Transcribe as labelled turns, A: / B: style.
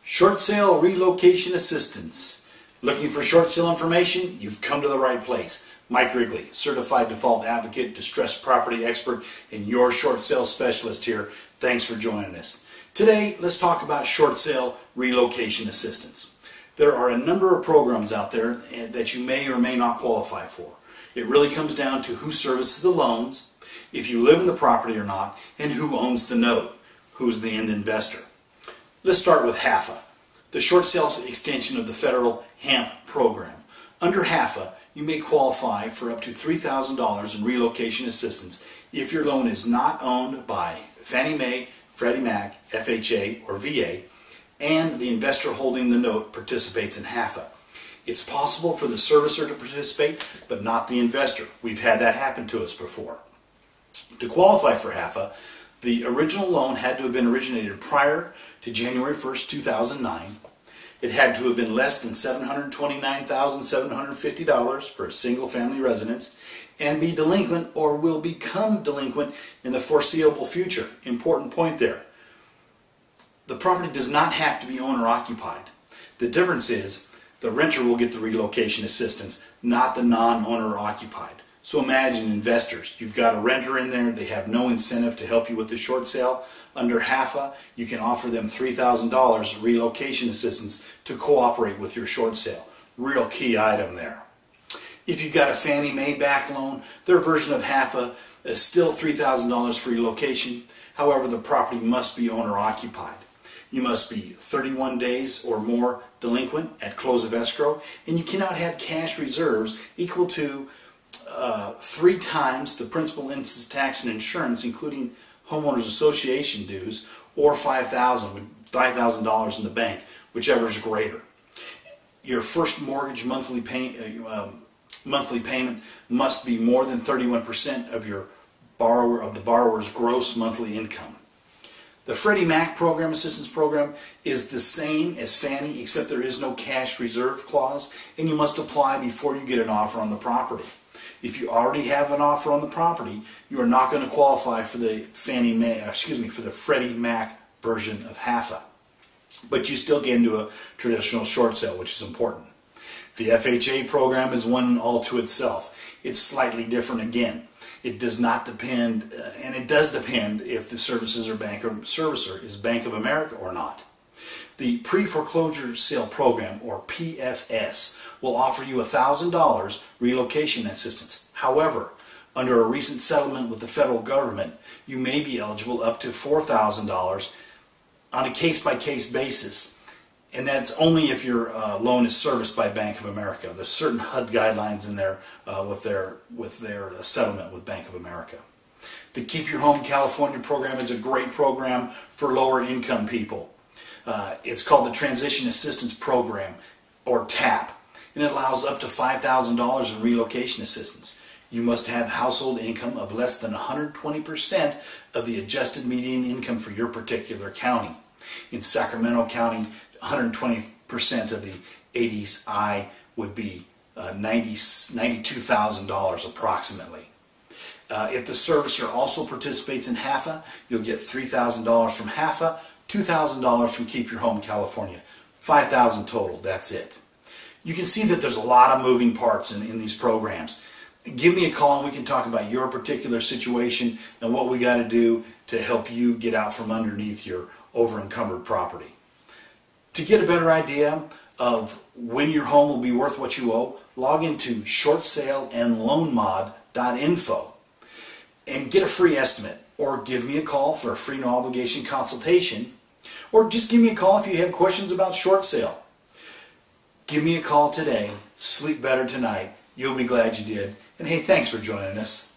A: Short sale relocation assistance. Looking for short sale information? You've come to the right place. Mike Wrigley, certified default advocate, distressed property expert, and your short sale specialist here. Thanks for joining us. Today, let's talk about short sale relocation assistance. There are a number of programs out there that you may or may not qualify for. It really comes down to who services the loans, if you live in the property or not, and who owns the note, who's the end investor. Let's start with HAFA, the short sale extension of the federal HAMP program. Under HAFA, you may qualify for up to $3,000 in relocation assistance if your loan is not owned by Fannie Mae, Freddie Mac, FHA, or VA, and the investor holding the note participates in HAFA. It's possible for the servicer to participate, but not the investor. We've had that happen to us before. To qualify for HAFA, the original loan had to have been originated prior to January 1st, 2009. It had to have been less than $729,750 for a single family residence and be delinquent or will become delinquent in the foreseeable future. Important point there. The property does not have to be owner occupied. The difference is the renter will get the relocation assistance, not the non-owner occupied. So imagine investors, you've got a renter in there, they have no incentive to help you with the short sale. Under HAFA, you can offer them $3,000 relocation assistance to cooperate with your short sale. Real key item there. If you've got a Fannie Mae backed loan, their version of HAFA is still $3,000 for relocation. However, the property must be owner occupied. You must be 31 days or more delinquent at close of escrow, and you cannot have cash reserves equal to 3 times the principal, interest, tax, and insurance, including homeowners association dues, or $5,000 in the bank, whichever is greater. Your first mortgage monthly payment must be more than 31% of the borrower's gross monthly income. The Freddie Mac program, assistance program, is the same as Fannie, except there is no cash reserve clause, and you must apply before you get an offer on the property. If you already have an offer on the property, you are not going to qualify for the Freddie Mac version of HAFA. But you still get into a traditional short sale, which is important. The FHA program is one all to itself. It's slightly different again. It does not depend, and it does depend if the servicer is Bank of America or not. The Pre-Foreclosure Sale Program, or PFS, will offer you $1,000 relocation assistance. However, under a recent settlement with the federal government, you may be eligible up to $4,000 on a case-by-case basis, and that's only if your loan is serviced by Bank of America. There's certain HUD guidelines in there with their settlement with Bank of America. The Keep Your Home California program is a great program for lower income people. It's called the Transition Assistance Program, or TAP, and it allows up to $5,000 in relocation assistance. You must have household income of less than 120% of the adjusted median income for your particular county. In Sacramento County, 120% of the 80s would be $92,000 approximately. If the servicer also participates in HAFA, you'll get $3,000 from HAFA, $2,000 from Keep Your Home California, $5,000 total. That's it. You can see that there's a lot of moving parts in these programs. Give me a call and we can talk about your particular situation and what we got to do to help you get out from underneath your over-encumbered property. To get a better idea of when your home will be worth what you owe, log into shortsaleandloanmod.info and get a free estimate, or give me a call for a free no obligation consultation, or just give me a call if you have questions about short sale. Give me a call today. Sleep better tonight. You'll be glad you did. And hey, thanks for joining us.